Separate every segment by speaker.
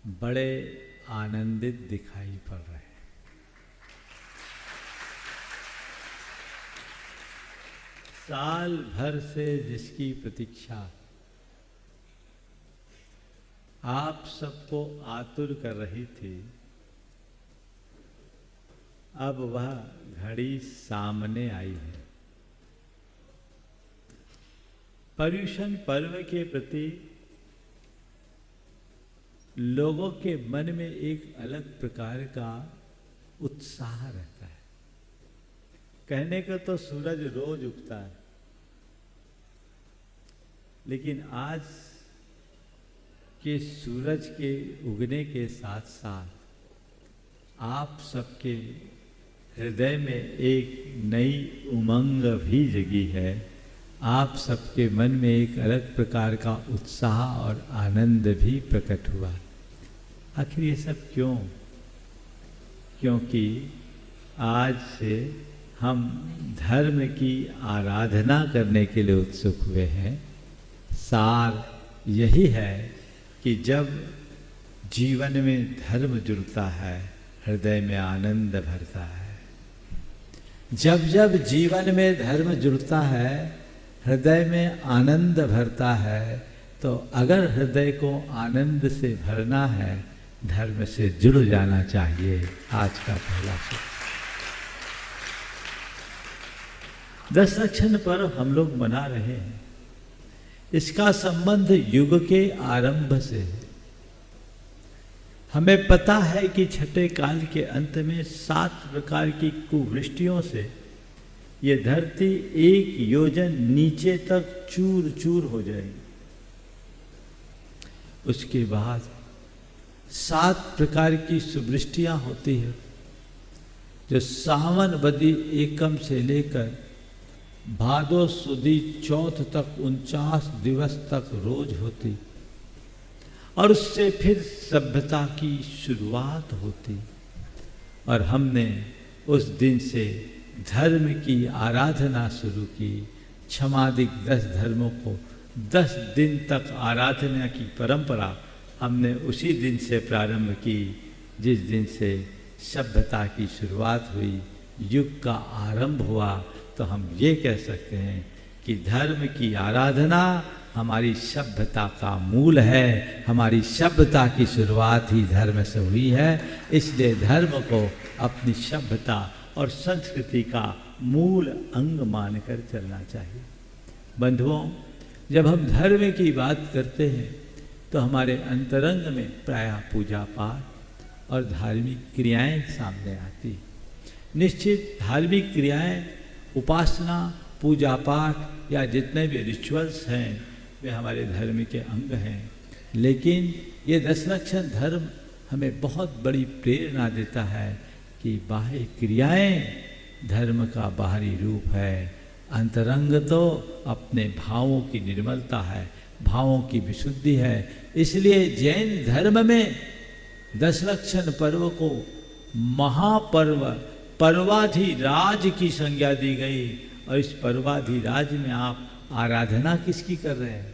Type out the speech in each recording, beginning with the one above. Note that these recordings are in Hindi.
Speaker 1: बड़े आनंदित दिखाई पड़ रहे हैं। साल भर से जिसकी प्रतीक्षा आप सबको आतुर कर रही थी, अब वह घड़ी सामने आई है। पर्युषण पर्व के प्रति लोगों के मन में एक अलग प्रकार का उत्साह रहता है। कहने का तो सूरज रोज उगता है, लेकिन आज के सूरज के उगने के साथ साथ आप सबके हृदय में एक नई उमंग भी जगी है। आप सबके मन में एक अलग प्रकार का उत्साह और आनंद भी प्रकट हुआ। आखिर ये सब क्यों? क्योंकि आज से हम धर्म की आराधना करने के लिए उत्सुक हुए हैं। सार यही है कि जब जीवन में धर्म जुड़ता है, हृदय में आनंद भरता है। जब जब जीवन में धर्म जुड़ता है, हृदय में आनंद भरता है, तो अगर हृदय को आनंद से भरना है, धर्म से जुड़ जाना चाहिए। आज का पहला सूत्र। दशलक्षण पर्व हम लोग मना रहे हैं। इसका संबंध युग के आरंभ से है। हमें पता है कि छठे काल के अंत में 7 प्रकार की कुवृष्टियों से ये धरती 1 योजन नीचे तक चूर चूर हो जाएगी। उसके बाद 7 प्रकार की सुवृष्टियां होती है, जो सावन बदी एकम से लेकर भादो सुदी चौथ तक 49 दिवस तक रोज होती, और उससे फिर सभ्यता की शुरुआत होती। और हमने उस दिन से धर्म की आराधना शुरू की। क्षमादिक 10 धर्मों को 10 दिन तक आराधना की परंपरा हमने उसी दिन से प्रारंभ की, जिस दिन से सभ्यता की शुरुआत हुई, युग का आरंभ हुआ। तो हम ये कह सकते हैं कि धर्म की आराधना हमारी सभ्यता का मूल है। हमारी सभ्यता की शुरुआत ही धर्म से हुई है। इसलिए धर्म को अपनी सभ्यता और संस्कृति का मूल अंग मानकर चलना चाहिए। बंधुओं, जब हम धर्म की बात करते हैं तो हमारे अंतरंग में प्रायः पूजा पाठ और धार्मिक क्रियाएं सामने आती। निश्चित धार्मिक क्रियाएं, उपासना, पूजा पाठ या जितने भी रिचुअल्स हैं वे हमारे धर्म के अंग हैं। लेकिन ये दशलक्षण धर्म हमें बहुत बड़ी प्रेरणा देता है कि बाह्य क्रियाएं धर्म का बाहरी रूप है। अंतरंग तो अपने भावों की निर्मलता है, भावों की विशुद्धि है। इसलिए जैन धर्म में दशलक्षण पर्व को महापर्व, पर्वाधिराज की संज्ञा दी गई। और इस पर्वाधिराज में आप आराधना किसकी कर रहे हैं?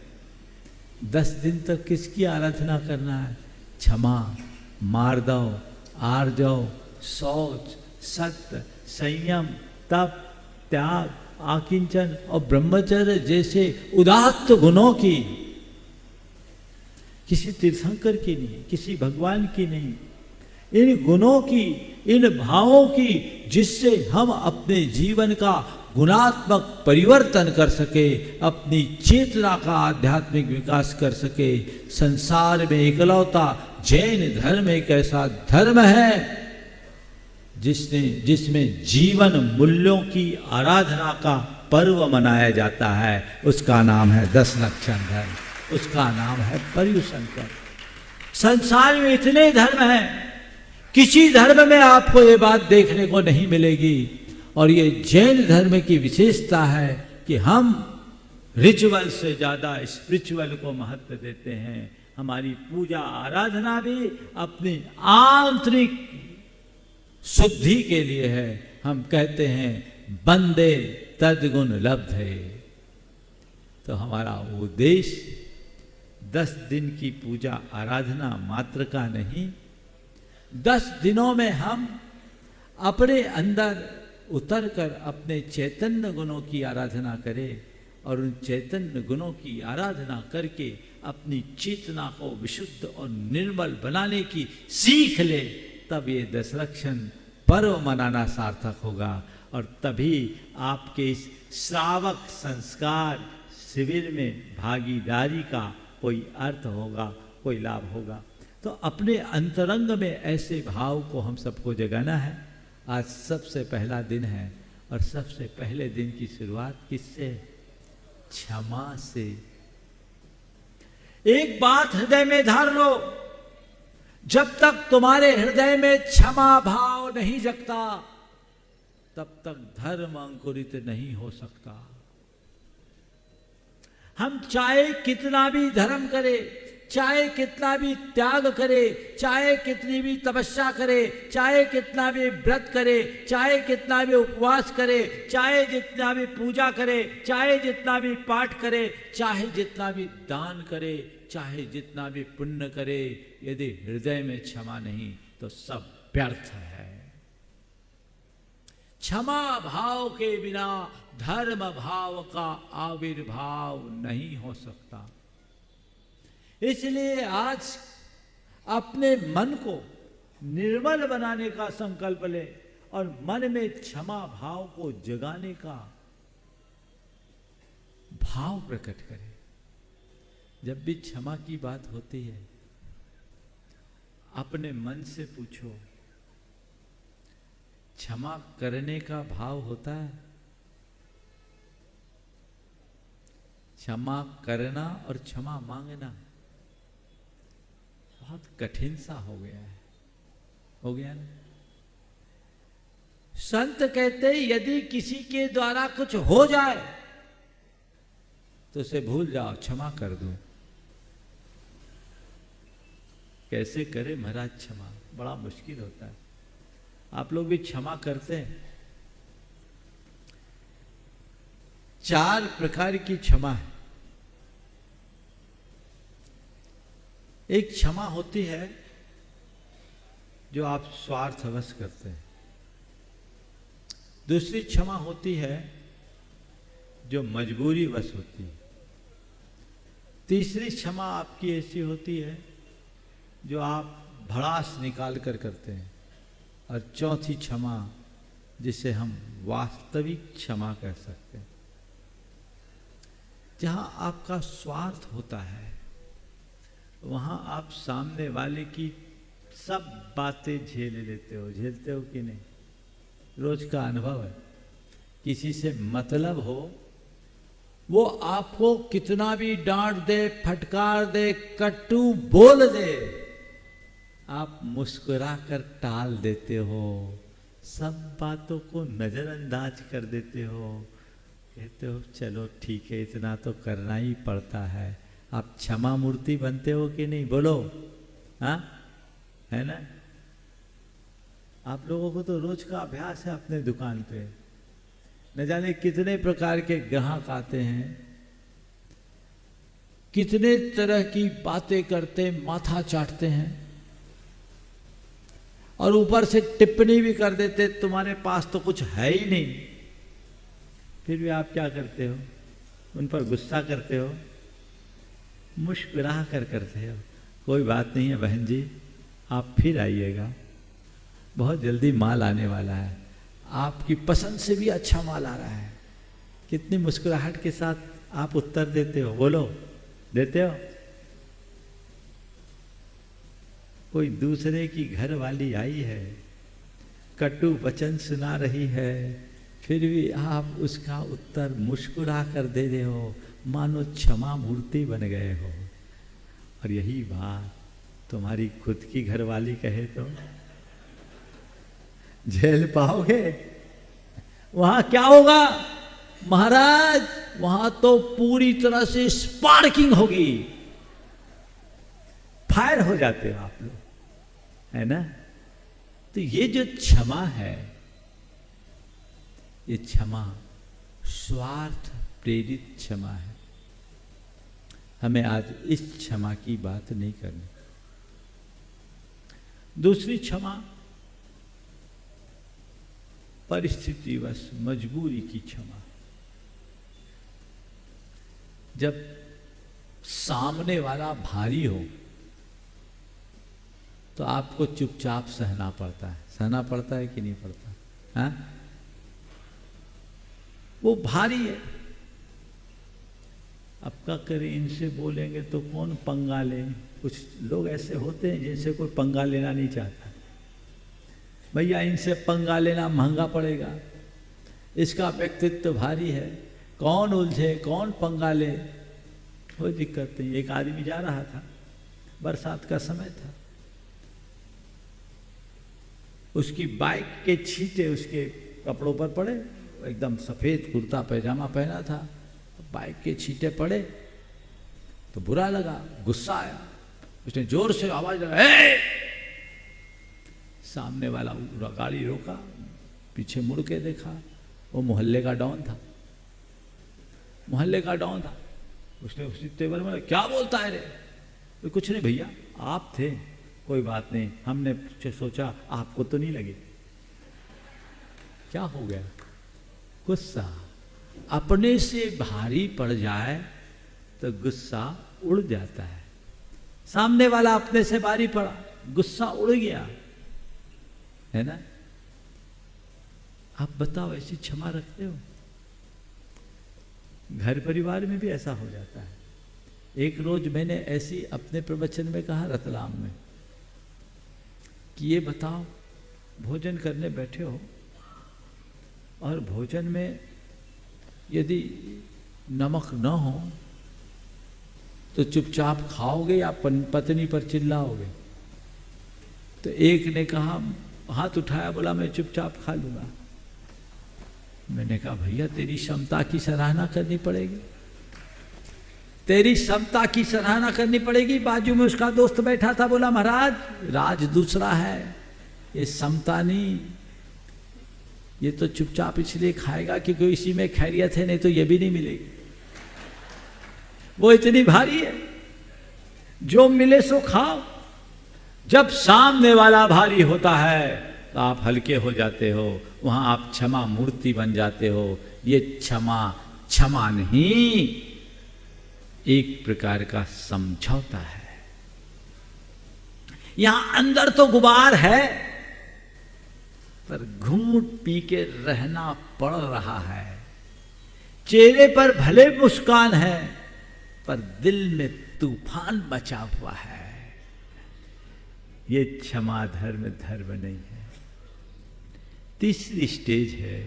Speaker 1: 10 दिन तक किसकी आराधना करना है? क्षमा, मार्दव, आर्जव, शौच, सत्य, संयम, तप, त्याग, आकिंचन और ब्रह्मचर्य जैसे उदात्त गुणों की। किसी तीर्थंकर की नहीं, किसी भगवान की नहीं, इन गुणों की, इन भावों की, जिससे हम अपने जीवन का गुणात्मक परिवर्तन कर सके, अपनी चेतना का आध्यात्मिक विकास कर सके। संसार में इकलौता जैन धर्म एक ऐसा धर्म है जिसमें जीवन मूल्यों की आराधना का पर्व मनाया जाता है। उसका नाम है दशलक्षण धर्म, उसका नाम है पर्युषण पर्व। संसार में इतने धर्म हैं, किसी धर्म में आपको ये बात देखने को नहीं मिलेगी। और ये जैन धर्म की विशेषता है कि हम रिचुअल से ज़्यादा स्पिरिचुअल को महत्व देते हैं। हमारी पूजा आराधना भी अपनी आंतरिक शुद्धि के लिए है। हम कहते हैं बंदे तद्गुण लब्धे। तो हमारा उद्देश्य 10 दिन की पूजा आराधना मात्र का नहीं, 10 दिनों में हम अपने अंदर उतर कर अपने चैतन्य गुणों की आराधना करें और उन चैतन्य गुणों की आराधना करके अपनी चेतना को विशुद्ध और निर्मल बनाने की सीख ले, तब ये दशलक्षण पर्व मनाना सार्थक होगा और तभी आपके इस श्रावक संस्कार शिविर में भागीदारी का कोई अर्थ होगा, कोई लाभ होगा। तो अपने अंतरंग में ऐसे भाव को हम सबको जगाना है। आज सबसे पहला दिन है और सबसे पहले दिन की शुरुआत किससे? क्षमा से। एक बात हृदय में धार लो, जब तक तुम्हारे हृदय में क्षमा भाव नहीं जगता तब तक धर्म अंकुरित नहीं हो सकता। हम चाहे कितना भी धर्म करे, चाहे कितना भी त्याग करे, चाहे कितनी भी तपस्या करे, चाहे कितना भी व्रत करे, चाहे कितना भी उपवास करे, चाहे जितना भी पूजा करे, चाहे जितना भी पाठ करे, चाहे जितना भी दान करे, चाहे जितना भी पुण्य करे, यदि हृदय में क्षमा नहीं तो सब व्यर्थ है। क्षमा भाव के बिना धर्म भाव का आविर्भाव नहीं हो सकता। इसलिए आज अपने मन को निर्मल बनाने का संकल्प ले और मन में क्षमा भाव को जगाने का भाव प्रकट करें। जब भी क्षमा की बात होती है, अपने मन से पूछो, क्षमा करने का भाव होता है? क्षमा करना और क्षमा मांगना बहुत कठिन सा हो गया है, हो गया ना? संत कहते यदि किसी के द्वारा कुछ हो जाए तो उसे भूल जाओ, क्षमा कर दो। कैसे करे महाराज क्षमा? बड़ा मुश्किल होता है। आप लोग भी क्षमा करते हैं? 4 प्रकार की क्षमा है। एक क्षमा होती है जो आप स्वार्थवश करते हैं। दूसरी क्षमा होती है जो मजबूरी वश होती है। तीसरी क्षमा आपकी ऐसी होती है जो आप भड़ास निकाल कर करते हैं। और चौथी क्षमा जिसे हम वास्तविक क्षमा कह सकते हैं, जहां आपका स्वार्थ होता है वहां आप सामने वाले की सब बातें झेल लेते हो। झेलते हो कि नहीं? रोज का अनुभव है। किसी से मतलब हो, वो आपको कितना भी डांट दे, फटकार दे, कटु बोल दे, आप मुस्कुरा कर टाल देते हो। सब बातों को नजरअंदाज कर देते हो। कहते हो चलो ठीक है, इतना तो करना ही पड़ता है। आप क्षमा मूर्ति बनते हो कि नहीं? बोलो, हाँ, है ना? आप लोगों को तो रोज का अभ्यास है। अपने दुकान पे न जाने कितने प्रकार के ग्राहक आते हैं, कितने तरह की बातें करते, माथा चाटते हैं और ऊपर से टिप्पणी भी कर देते, तुम्हारे पास तो कुछ है ही नहीं। फिर भी आप क्या करते हो? उन पर गुस्सा करते हो, मुस्कुरा कर करते हो। कोई बात नहीं है बहन जी, आप फिर आइएगा, बहुत जल्दी माल आने वाला है, आपकी पसंद से भी अच्छा माल आ रहा है। कितनी मुस्कुराहट के साथ आप उत्तर देते हो। बोलो, देते हो? कोई दूसरे की घर वाली आई है, कटु वचन सुना रही है, फिर भी आप उसका उत्तर मुस्कुरा कर दे रहे हो, मानो क्षमा मूर्ति बन गए हो। और यही बात तुम्हारी खुद की घरवाली कहे तो झेल पाओगे? वहां क्या होगा महाराज? वहां तो पूरी तरह से स्पार्किंग होगी, फायर हो जाते हो आप लोग, है ना? तो ये जो क्षमा है, ये क्षमा स्वार्थ प्रेरित क्षमा है। हमें आज इस क्षमा की बात नहीं करनी। दूसरी क्षमा परिस्थितिवश मजबूरी की क्षमा। जब सामने वाला भारी हो तो आपको चुपचाप सहना पड़ता है। सहना पड़ता है कि नहीं पड़ता? हाँ, वो भारी है। अब क्या करें, इनसे बोलेंगे तो कौन पंगा ले। कुछ लोग ऐसे होते हैं जिनसे कोई पंगा लेना नहीं चाहता। भैया इनसे पंगा लेना महंगा पड़ेगा, इसका व्यक्तित्व भारी है, कौन उलझे कौन पंगा ले, कोई दिक्कत नहीं। एक आदमी जा रहा था, बरसात का समय था, उसकी बाइक के छींटे उसके कपड़ों पर पड़े। एकदम सफ़ेद कुर्ता पैजामा पहना था, बाइक के छींटे पड़े तो बुरा लगा, गुस्सा आया। उसने जोर से आवाज लगाई, सामने वाला गाड़ी रोका, पीछे मुड़ के देखा, वो मोहल्ले का डॉन था। मोहल्ले का डॉन था। उसने उसी तेवर में, क्या बोलता है रे? तो कुछ नहीं भैया, आप थे, कोई बात नहीं, हमने सोचा आपको तो नहीं लगे। क्या हो गया? गुस्सा। अपने से भारी पड़ जाए तो गुस्सा उड़ जाता है। सामने वाला अपने से भारी पड़ा, गुस्सा उड़ गया, है ना? आप बताओ, ऐसी क्षमा रखते हो? घर परिवार में भी ऐसा हो जाता है। एक रोज मैंने ऐसी अपने प्रवचन में कहा रतलाम में कि ये बताओ, भोजन करने बैठे हो और भोजन में यदि नमक न हो तो चुपचाप खाओगे या पत्नी पर चिल्लाओगे? तो एक ने कहा, हाथ उठाया, बोला मैं चुपचाप खा लूंगा। मैंने कहा भैया तेरी क्षमता की सराहना करनी पड़ेगी, तेरी क्षमता की सराहना करनी पड़ेगी। बाजू में उसका दोस्त बैठा था, बोला महाराज राज दूसरा है, ये क्षमता नहीं, ये तो चुपचाप इसलिए खाएगा क्योंकि इसी में खैरियत है, नहीं तो ये भी नहीं मिलेगी। वो इतनी भारी है, जो मिले सो खाओ। जब सामने वाला भारी होता है तो आप हल्के हो जाते हो, वहां आप क्षमा मूर्ति बन जाते हो। ये क्षमा नहीं, एक प्रकार का समझौता है। यहां अंदर तो गुबार है, पर घूंट पी के रहना पड़ रहा है। चेहरे पर भले मुस्कान है, पर दिल में तूफान बचा हुआ है। ये क्षमा धर्म नहीं है। तीसरी स्टेज है,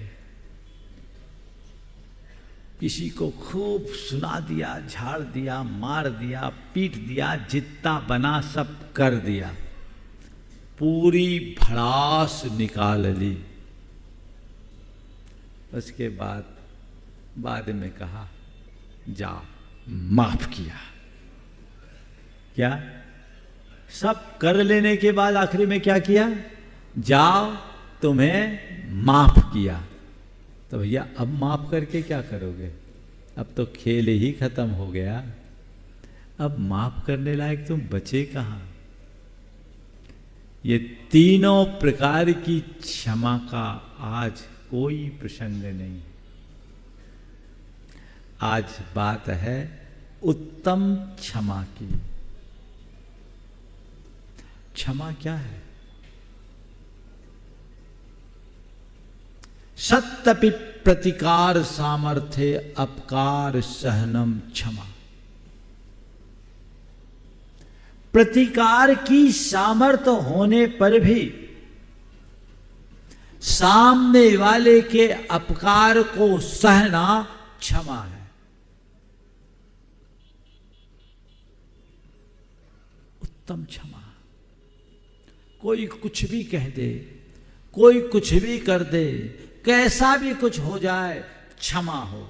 Speaker 1: किसी को खूब सुना दिया, झाड़ दिया, मार दिया, पीट दिया, जितना बना सब कर दिया, पूरी भड़ास निकाल ली। उसके बाद में कहा जा, माफ किया। क्या? सब कर लेने के बाद आखिरी में क्या किया? जाओ, तुम्हें माफ किया। तो भैया अब माफ करके क्या करोगे? अब तो खेल ही खत्म हो गया। अब माफ करने लायक तुम बचे कहां? ये तीनों प्रकार की क्षमा का आज कोई प्रसंग नहीं। आज बात है उत्तम क्षमा की। क्षमा क्या है? सत्यपि प्रतिकार सामर्थ्य अपकार सहनम क्षमा। प्रतिकार की सामर्थ्य होने पर भी सामने वाले के अपकार को सहना क्षमा है। उत्तम क्षमा। कोई कुछ भी कह दे, कोई कुछ भी कर दे, कैसा भी कुछ हो जाए, क्षमा हो।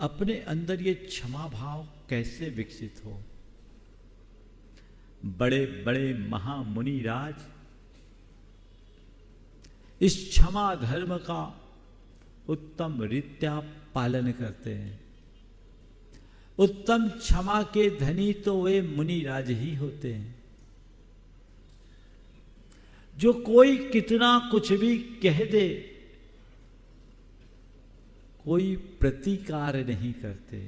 Speaker 1: अपने अंदर ये क्षमा भाव कैसे विकसित हो? बड़े बड़े महामुनि राज इस क्षमा धर्म का उत्तम रीत्या पालन करते हैं। उत्तम क्षमा के धनी तो वे मुनिराज ही होते हैं, जो कोई कितना कुछ भी कह दे, कोई प्रतिकार नहीं करते,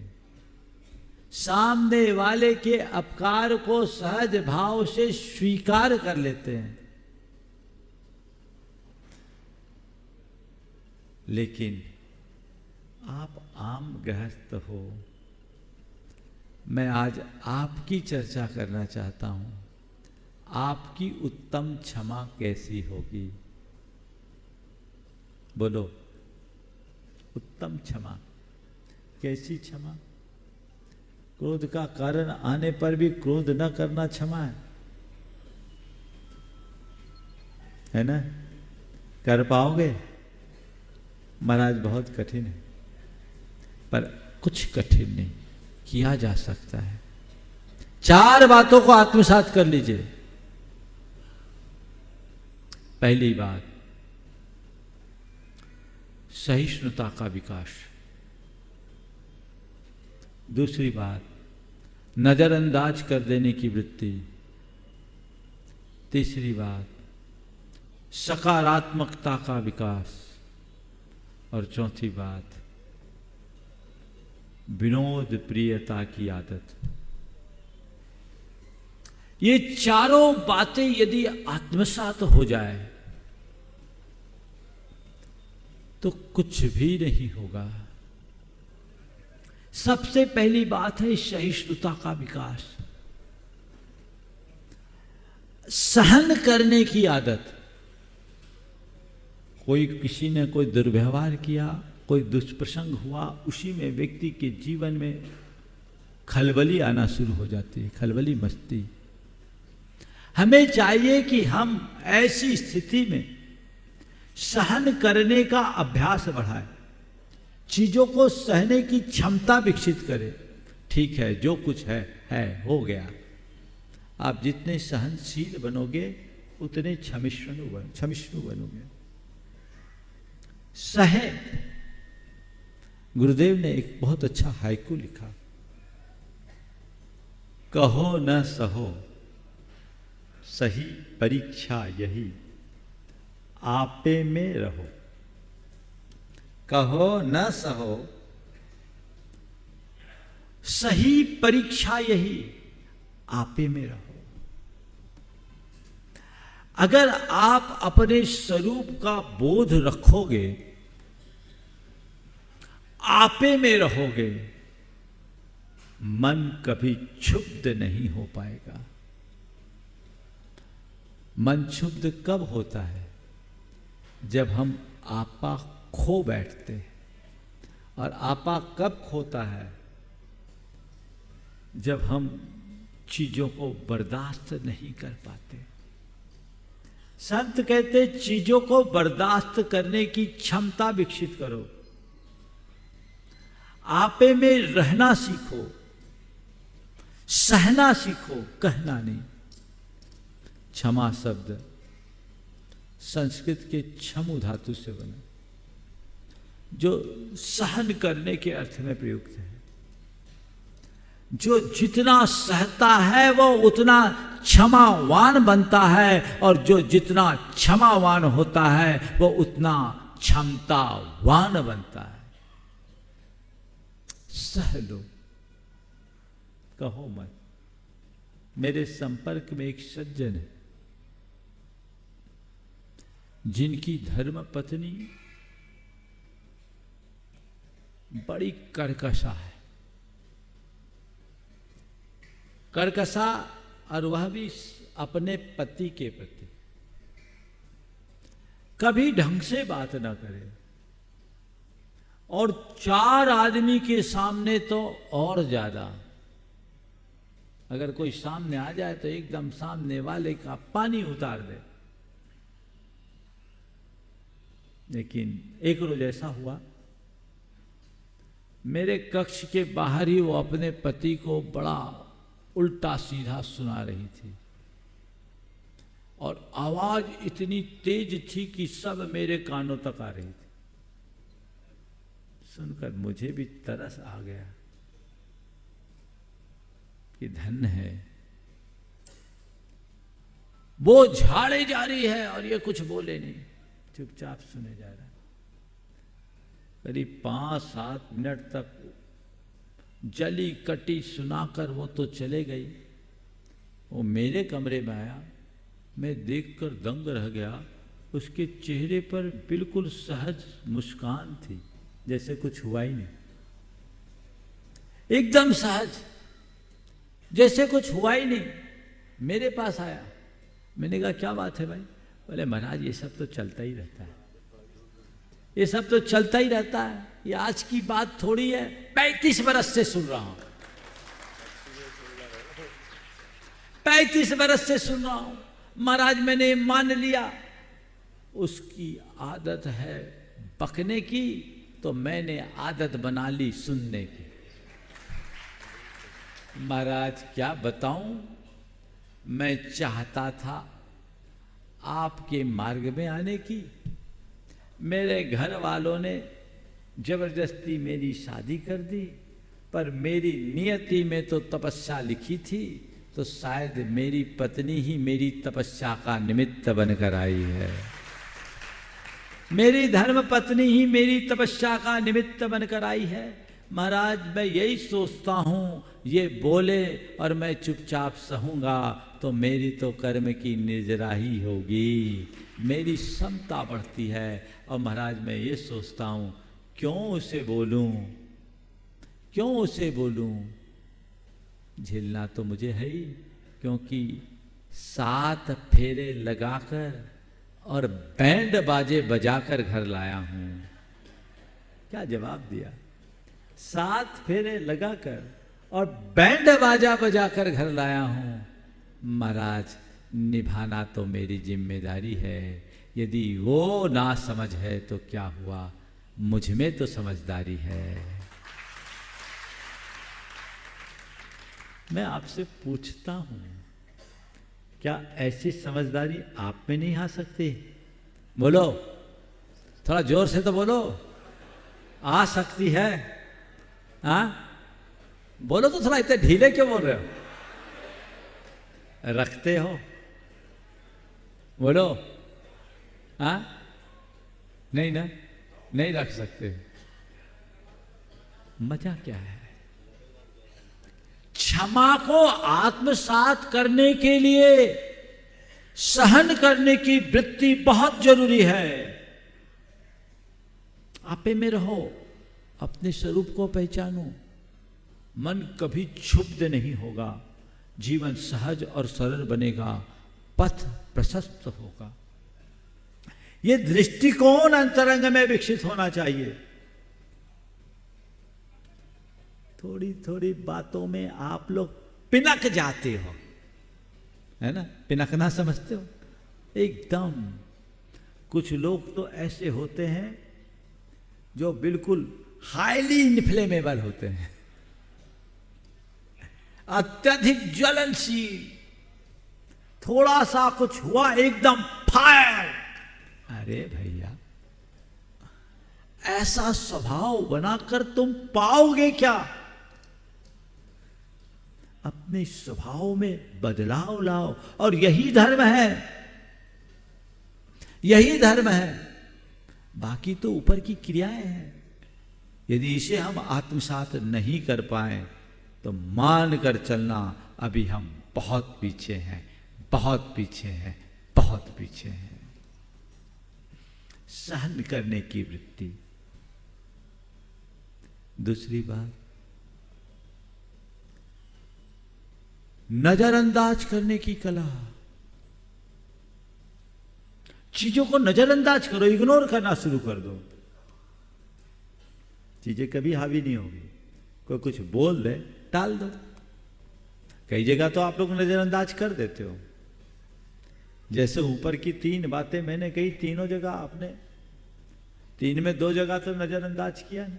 Speaker 1: सामने वाले के अपकार को सहज भाव से स्वीकार कर लेते हैं। लेकिन आप आम गृहस्थ हो, मैं आज आपकी चर्चा करना चाहता हूं। आपकी उत्तम क्षमा कैसी होगी? बोलो, उत्तम क्षमा कैसी क्षमा? क्रोध का कारण आने पर भी क्रोध न करना क्षमा है ना? कर पाओगे? महाराज बहुत कठिन है, पर कुछ कठिन नहीं, किया जा सकता है। 4 बातों को आत्मसात कर लीजिए। पहली बात, सहिष्णुता का विकास। दूसरी बात, नजरअंदाज कर देने की वृत्ति। तीसरी बात, सकारात्मकता का विकास। और चौथी बात, विनोद प्रियता की आदत। ये चारों बातें यदि आत्मसात हो जाए तो कुछ भी नहीं होगा। सबसे पहली बात है सहिष्णुता का विकास, सहन करने की आदत। कोई किसी ने कोई दुर्व्यवहार किया, कोई दुष्प्रसंग हुआ, उसी में व्यक्ति के जीवन में खलबली आना शुरू हो जाती है, खलबली मचती। हमें चाहिए कि हम ऐसी स्थिति में सहन करने का अभ्यास बढ़ाएं, चीजों को सहने की क्षमता विकसित करें। ठीक है, जो कुछ है हो गया। आप जितने सहनशील बनोगे उतने क्षमिष्णु बनोगे। सहे। गुरुदेव ने एक बहुत अच्छा हाइकू लिखा, कहो न सहो सही परीक्षा यही, आपे में रहो। कहो न सहो सही परीक्षा यही, आपे में रहो। अगर आप अपने स्वरूप का बोध रखोगे, आपे में रहोगे, मन कभी क्षुब्ध नहीं हो पाएगा। मन क्षुब्ध कब होता है? जब हम आपा खो बैठते हैं। और आपा कब खोता है? जब हम चीजों को बर्दाश्त नहीं कर पाते। संत कहते चीजों को बर्दाश्त करने की क्षमता विकसित करो, आपे में रहना सीखो, सहना सीखो, कहना नहीं। क्षमा शब्द संस्कृत के क्षमु धातु से बना, जो सहन करने के अर्थ में प्रयुक्त है। जो जितना सहता है वो उतना क्षमावान बनता है, और जो जितना क्षमावान होता है वो उतना क्षमतावान बनता है। सह लो, कहो मत। मेरे संपर्क में एक सज्जन है जिनकी धर्म पत्नी बड़ी कर्कशा है, कर्कशा, और वह भी अपने पति के प्रति कभी ढंग से बात ना करे, और 4 आदमी के सामने तो और ज्यादा। अगर कोई सामने आ जाए तो एकदम सामने वाले का पानी उतार दे। लेकिन एक रोज ऐसा हुआ, मेरे कक्ष के बाहर ही वो अपने पति को बड़ा उल्टा सीधा सुना रही थी, और आवाज इतनी तेज थी कि सब मेरे कानों तक आ रही थी। सुनकर मुझे भी तरस आ गया कि धन्य है, वो झाड़े जा रही है और ये कुछ बोले नहीं, चुपचाप सुने जा रहा है। करीब 5-7 मिनट तक जली कटी सुनाकर वो तो चले गई। वो मेरे कमरे में आया, मैं देखकर दंग रह गया। उसके चेहरे पर बिल्कुल सहज मुस्कान थी, जैसे कुछ हुआ ही नहीं, एकदम सहज, जैसे कुछ हुआ ही नहीं। मेरे पास आया, मैंने कहा क्या बात है भाई? बोले महाराज ये सब तो चलता ही रहता है, ये सब तो चलता ही रहता है, ये आज की बात थोड़ी है, 35 बरस से सुन रहा हूं, 35 बरस से सुन रहा हूं महाराज। मैंने मान लिया उसकी आदत है बकने की, तो मैंने आदत बना ली सुनने की। महाराज क्या बताऊं, मैं चाहता था आपके मार्ग में आने की, मेरे घर वालों ने जबरदस्ती मेरी शादी कर दी, पर मेरी नियति में तो तपस्या लिखी थी, तो शायद मेरी पत्नी ही मेरी तपस्या का निमित्त बनकर आई है, मेरी धर्म पत्नी ही मेरी तपस्या का निमित्त बनकर आई है। महाराज मैं यही सोचता हूँ, ये बोले और मैं चुपचाप सहूँगा तो मेरी तो कर्म की निर्जरा ही होगी, मेरी समता बढ़ती है। और महाराज मैं ये सोचता हूँ क्यों उसे बोलूँ, क्यों उसे बोलूँ, झेलना तो मुझे है ही, क्योंकि 7 फेरे लगाकर और बैंड बाजे बजाकर घर लाया हूँ। क्या जवाब दिया? 7 फेरे लगाकर और बैंड बाजा बजाकर घर लाया हूं। महाराज निभाना तो मेरी जिम्मेदारी है, यदि वो ना समझ है तो क्या हुआ, मुझ में तो समझदारी है। मैं आपसे पूछता हूं, क्या ऐसी समझदारी आप में नहीं आ सकती? बोलो, थोड़ा जोर से तो बोलो, आ सकती है? हाँ बोलो तो, थोड़ा इतने ढीले क्यों बोल रहे हो? रखते हो? बोलो। हाँ नहीं ना, नहीं रख सकते। मजा क्या है? क्षमा को आत्मसात करने के लिए सहन करने की वृत्ति बहुत जरूरी है। आपे में रहो, अपने स्वरूप को पहचानो, मन कभी क्षुब्ध नहीं होगा, जीवन सहज और सरल बनेगा, पथ प्रशस्त होगा। यह दृष्टिकोण अंतरंग में विकसित होना चाहिए। थोड़ी थोड़ी बातों में आप लोग पिनक जाते हो, है ना? पिनकना समझते हो एकदम। कुछ लोग तो ऐसे होते हैं जो बिल्कुल हाईली इन्फ्लेमेबल होते हैं, अत्यधिक ज्वलनशील, थोड़ा सा कुछ हुआ एकदम फायर। अरे भैया, ऐसा स्वभाव बनाकर तुम पाओगे क्या? अपने स्वभाव में बदलाव लाओ, और यही धर्म है, यही धर्म है। बाकी तो ऊपर की क्रियाएं हैं। यदि इसे हम आत्मसात नहीं कर पाए तो मान कर चलना, अभी हम बहुत पीछे हैं, बहुत पीछे हैं, बहुत पीछे हैं। सहन करने की वृत्ति। दूसरी बात, नजरअंदाज करने की कला। चीजों को नजरअंदाज करो, इग्नोर करना शुरू कर दो, चीजें कभी हावी नहीं होगी। कोई कुछ बोल दे, टाल दो। कई जगह तो आप लोग नजरअंदाज कर देते हो। जैसे ऊपर की 3 बातें मैंने कही, तीनों जगह आपने, 3 में 2 जगह तो नजरअंदाज किया ना।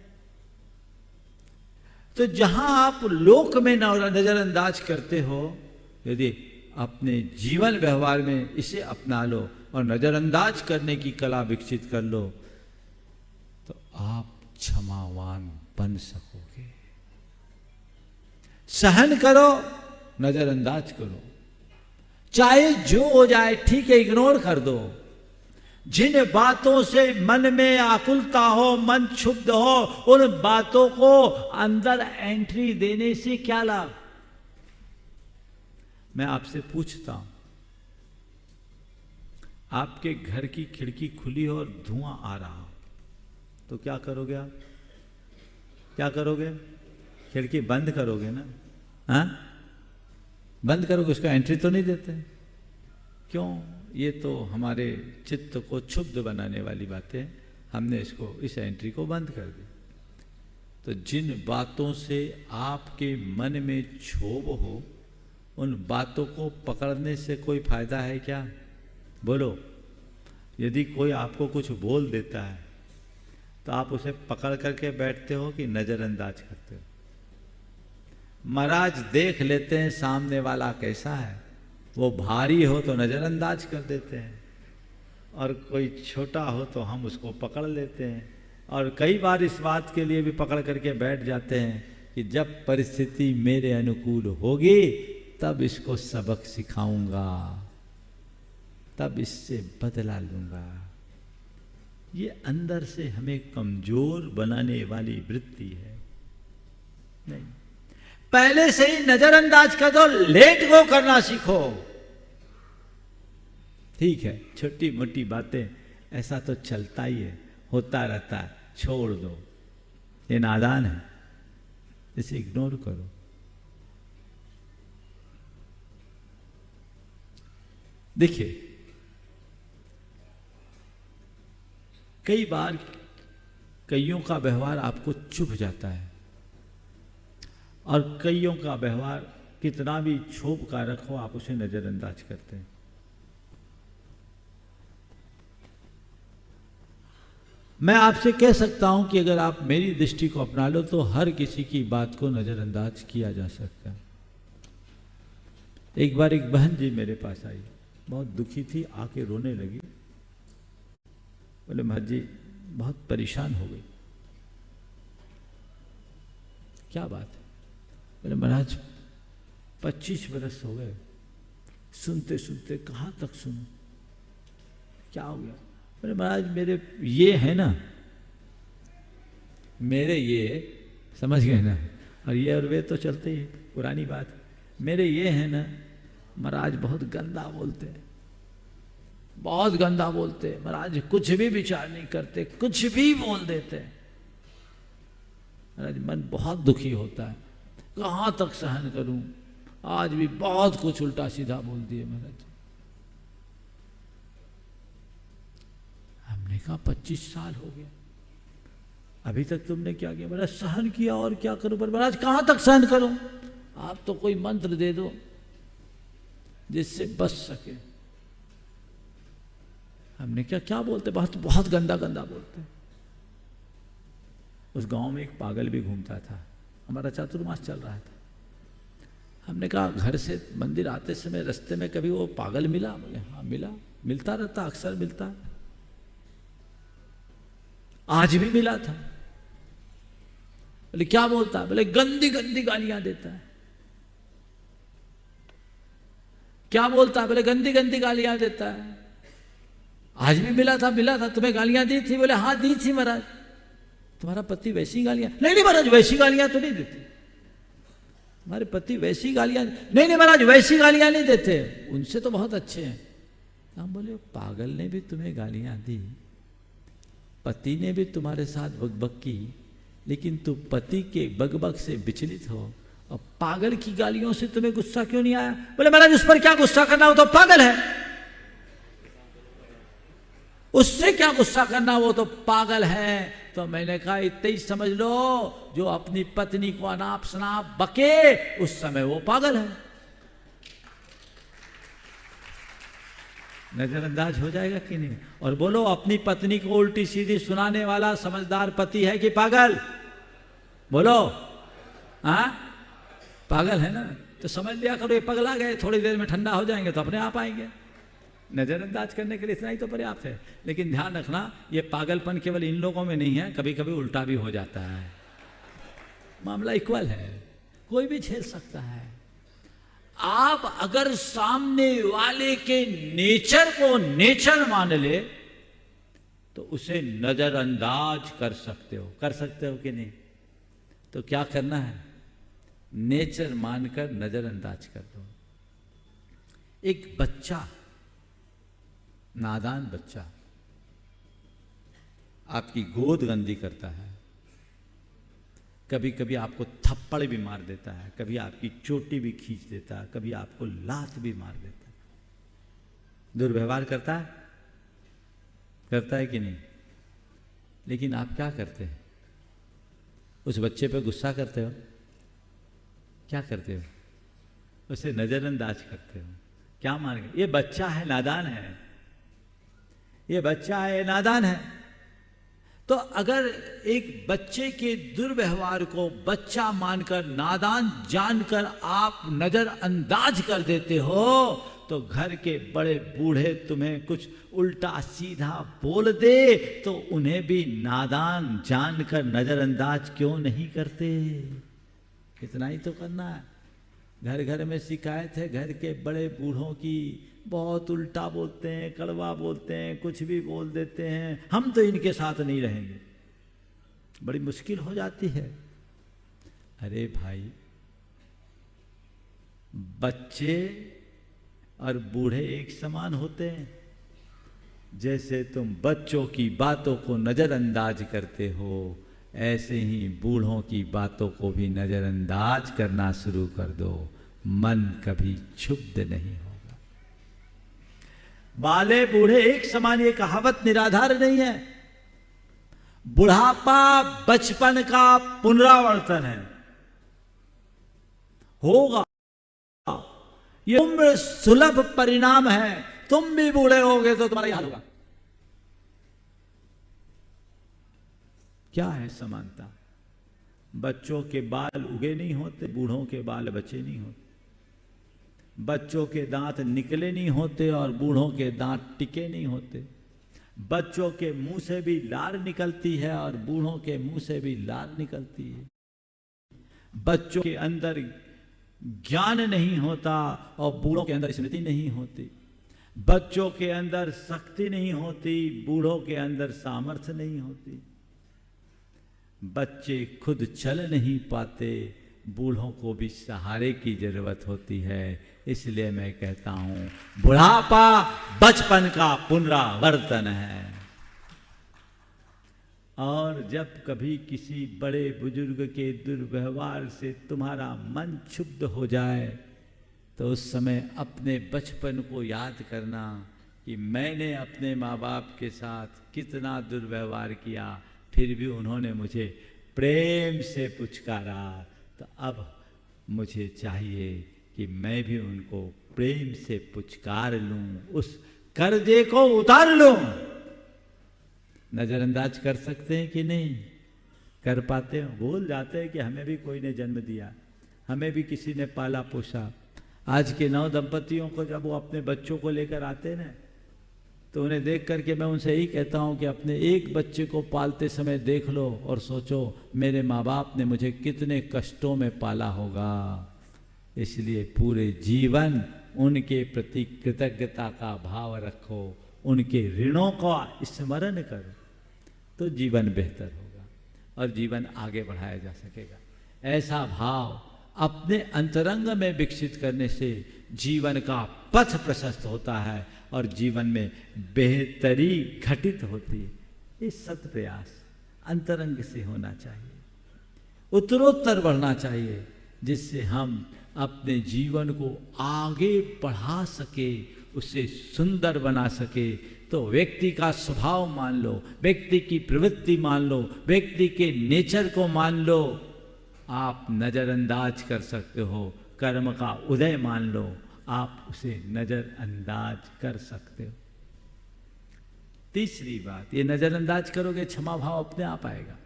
Speaker 1: तो जहां आप लोक में नजरअंदाज करते हो, यदि अपने जीवन व्यवहार में इसे अपना लो और नजरअंदाज करने की कला विकसित कर लो, तो आप क्षमावान बन सकोगे। सहन करो, नजरअंदाज करो, चाहे जो हो जाए ठीक है, इग्नोर कर दो। जिन बातों से मन में आकुलता हो, मन क्षुब्ध हो, उन बातों को अंदर एंट्री देने से क्या लाभ। मैं आपसे पूछता हूं, आपके घर की खिड़की खुली हो और धुआं आ रहा हो तो क्या करोगे आप? क्या करोगे? खिड़की बंद करोगे ना? हाँ, बंद करोगे, उसका एंट्री तो नहीं देते। क्यों? ये तो हमारे चित्त को क्षुब्ध बनाने वाली बातें, हमने इसको, इस एंट्री को बंद कर दी। तो जिन बातों से आपके मन में क्षोभ हो, उन बातों को पकड़ने से कोई फायदा है क्या? बोलो। यदि कोई आपको कुछ बोल देता है तो आप उसे पकड़ करके बैठते हो कि नजरअंदाज करते हो? महाराज देख लेते हैं सामने वाला कैसा है, वो भारी हो तो नजरअंदाज कर देते हैं, और कोई छोटा हो तो हम उसको पकड़ लेते हैं, और कई बार इस बात के लिए भी पकड़ करके बैठ जाते हैं कि जब परिस्थिति मेरे अनुकूल होगी तब इसको सबक सिखाऊंगा, तब इससे बदला लूंगा। ये अंदर से हमें कमजोर बनाने वाली वृत्ति है। नहीं, पहले से ही नजरअंदाज कर दो, लेट गो करना सीखो। ठीक है, छोटी मोटी बातें ऐसा तो चलता ही है, होता रहता है, छोड़ दो, ये नादान है, इसे इग्नोर करो। देखिए, कई बार कईयों का व्यवहार आपको चुभ जाता है, और कईयों का व्यवहार कितना भी क्षोभ कारक हो, आप उसे नजरअंदाज करते हैं। मैं आपसे कह सकता हूं कि अगर आप मेरी दृष्टि को अपना लो तो हर किसी की बात को नजरअंदाज किया जा सकता है। एक बार एक बहन जी मेरे पास आई, बहुत दुखी थी, आके रोने लगी। बोले महाराज जी बहुत परेशान हो गई। क्या बात है? बोले महाराज 25 बरस हो गए, सुनते सुनते कहाँ तक सुनूं, क्या हो गया? बोले महाराज मेरे ये है ना, मेरे ये, समझ गए ना, और ये और वे तो चलते ही, पुरानी बात, मेरे ये है ना महाराज, बहुत गंदा बोलते हैं, बहुत गंदा बोलते हैं महाराज, कुछ भी विचार नहीं करते, कुछ भी बोल देते हैं महाराज, मन बहुत दुखी होता है, कहाँ तक सहन करूं, आज भी बहुत कुछ उल्टा सीधा बोल दिए महाराज। हमने कहा 25 साल हो गया, अभी तक तुमने क्या किया? महाराज सहन किया, और क्या करूं, पर महाराज कहाँ तक सहन करूं? आप तो कोई मंत्र दे दो जिससे बच सके। हमने क्या बोलते? बहुत बहुत गंदा गंदा बोलते। उस गांव में एक पागल भी घूमता था, हमारा चातुर्मास चल रहा था। हमने कहा घर से मंदिर आते समय रास्ते में कभी वो पागल मिला? बोले हाँ मिला, मिलता रहता, अक्सर मिलता है, आज भी मिला था। बोले क्या बोलता है? बोले गंदी गंदी गालियां देता है। क्या बोलता है? बोले गंदी गंदी गालियां देता है। आज भी मिला था, तुम्हें गालियां दी थी? बोले हाँ दी थी महाराज। तुम्हारा पति वैसी गालियां? नहीं महाराज वैसी गालियां तो नहीं देते, हमारे पति वैसी गालियां नहीं महाराज, वैसी गालियां नहीं देते, उनसे तो बहुत अच्छे हैं। हम बोले पागल ने भी तुम्हें गालियां दी, पति ने भी तुम्हारे साथ बकबक की, लेकिन तुम पति के बकबक से विचलित हो, और पागल की गालियों से तुम्हें गुस्सा क्यों नहीं आया? बोले महाराज उस पर क्या गुस्सा करना, हो तो पागल है, उससे क्या गुस्सा करना, वो तो पागल है। तो मैंने कहा इतना ही समझ लो, जो अपनी पत्नी को अनाप शनाप बके उस समय वो पागल है। नजरअंदाज हो जाएगा कि नहीं? और बोलो अपनी पत्नी को उल्टी सीधी सुनाने वाला समझदार पति है कि पागल? बोलो हाँ, पागल है ना? तो समझ लिया करो ये पगला गए, थोड़ी देर में ठंडा हो जाएंगे तो अपने आप आएंगे। नजरअंदाज करने के लिए इतना ही तो पर्याप्त है। लेकिन ध्यान रखना, ये पागलपन केवल इन लोगों में नहीं है, कभी कभी उल्टा भी हो जाता है। मामला इक्वल है, कोई भी झेल सकता है। आप अगर सामने वाले के नेचर को नेचर मान ले तो उसे नजरअंदाज कर सकते हो कि नहीं? तो क्या करना है? नेचर मानकर नजरअंदाज कर दो। एक बच्चा, नादान बच्चा आपकी गोद गंदी करता है, कभी कभी आपको थप्पड़ भी मार देता है, कभी आपकी चोटी भी खींच देता है, कभी आपको लात भी मार देता है, दुर्व्यवहार करता है कि नहीं? लेकिन आप क्या करते हैं? उस बच्चे पे गुस्सा करते हो? क्या करते हो? उसे नजरअंदाज करते हो? क्या मान गए? ये बच्चा है, नादान है, ये बच्चा है, नादान है। तो अगर एक बच्चे के दुर्व्यवहार को बच्चा मानकर, नादान जानकर आप नजरअंदाज कर देते हो, तो घर के बड़े बूढ़े तुम्हें कुछ उल्टा सीधा बोल दे तो उन्हें भी नादान जानकर नजरअंदाज क्यों नहीं करते? इतना ही तो करना है। घर घर में शिकायत है घर के बड़े बूढ़ों की, बहुत उल्टा बोलते हैं, कड़वा बोलते हैं, कुछ भी बोल देते हैं, हम तो इनके साथ नहीं रहेंगे। बड़ी मुश्किल हो जाती है। अरे भाई, बच्चे और बूढ़े एक समान होते हैं। जैसे तुम बच्चों की बातों को नजरअंदाज करते हो, ऐसे ही बूढ़ों की बातों को भी नजरअंदाज करना शुरू कर दो, मन कभी क्षुब्ध नहीं होगा। बाले बूढ़े एक समान, ये कहावत निराधार नहीं है। बुढ़ापा बचपन का पुनरावर्तन है, होगा। ये उम्र सुलभ परिणाम है। तुम भी बूढ़े होगे तो तुम्हारा हाल होगा। क्या है समानता? बच्चों के बाल उगे नहीं होते, बूढ़ों के बाल बचे नहीं होते। बच्चों के दांत निकले नहीं होते और बूढ़ों के दांत टिके नहीं होते। बच्चों के मुंह से भी लार निकलती है और बूढ़ों के मुंह से भी लार निकलती है। बच्चों के अंदर ज्ञान नहीं होता और बूढ़ों के अंदर स्मृति नहीं होती। बच्चों के अंदर शक्ति नहीं होती, बूढ़ों के अंदर सामर्थ्य नहीं होती। बच्चे खुद चल नहीं पाते, बूढ़ों को भी सहारे की जरूरत होती है। इसलिए मैं कहता हूं, बुढ़ापा बचपन का पुनरावर्तन है। और जब कभी किसी बड़े बुजुर्ग के दुर्व्यवहार से तुम्हारा मन क्षुब्ध हो जाए तो उस समय अपने बचपन को याद करना कि मैंने अपने माँ बाप के साथ कितना दुर्व्यवहार किया, फिर भी उन्होंने मुझे प्रेम से पुचकारा। तो अब मुझे चाहिए कि मैं भी उनको प्रेम से पुचकार लूं, उस कर्जे को उतार लूं। नजरअंदाज कर सकते हैं कि नहीं कर पाते हैं? भूल जाते हैं कि हमें भी कोई ने जन्म दिया, हमें भी किसी ने पाला पोसा। आज के नव दंपतियों को जब वो अपने बच्चों को लेकर आते हैं ना, तो उन्हें देख करके मैं उनसे यही कहता हूँ कि अपने एक बच्चे को पालते समय देख लो और सोचो मेरे माँ बाप ने मुझे कितने कष्टों में पाला होगा। इसलिए पूरे जीवन उनके प्रति कृतज्ञता का भाव रखो, उनके ऋणों का स्मरण करो, तो जीवन बेहतर होगा और जीवन आगे बढ़ाया जा सकेगा। ऐसा भाव अपने अंतरंग में विकसित करने से जीवन का पथ प्रशस्त होता है और जीवन में बेहतरी घटित होती है। ये सत प्रयास अंतरंग से होना चाहिए, उत्तरोत्तर बढ़ना चाहिए, जिससे हम अपने जीवन को आगे बढ़ा सके, उसे सुंदर बना सके। तो व्यक्ति का स्वभाव मान लो, व्यक्ति की प्रवृत्ति मान लो, व्यक्ति के नेचर को मान लो। आप नज़रअंदाज कर सकते हो, कर्म का उदय मान लो, आप उसे नज़रअंदाज कर सकते हो। तीसरी बात, ये नज़रअंदाज करोगे क्षमा भाव अपने आप आएगा।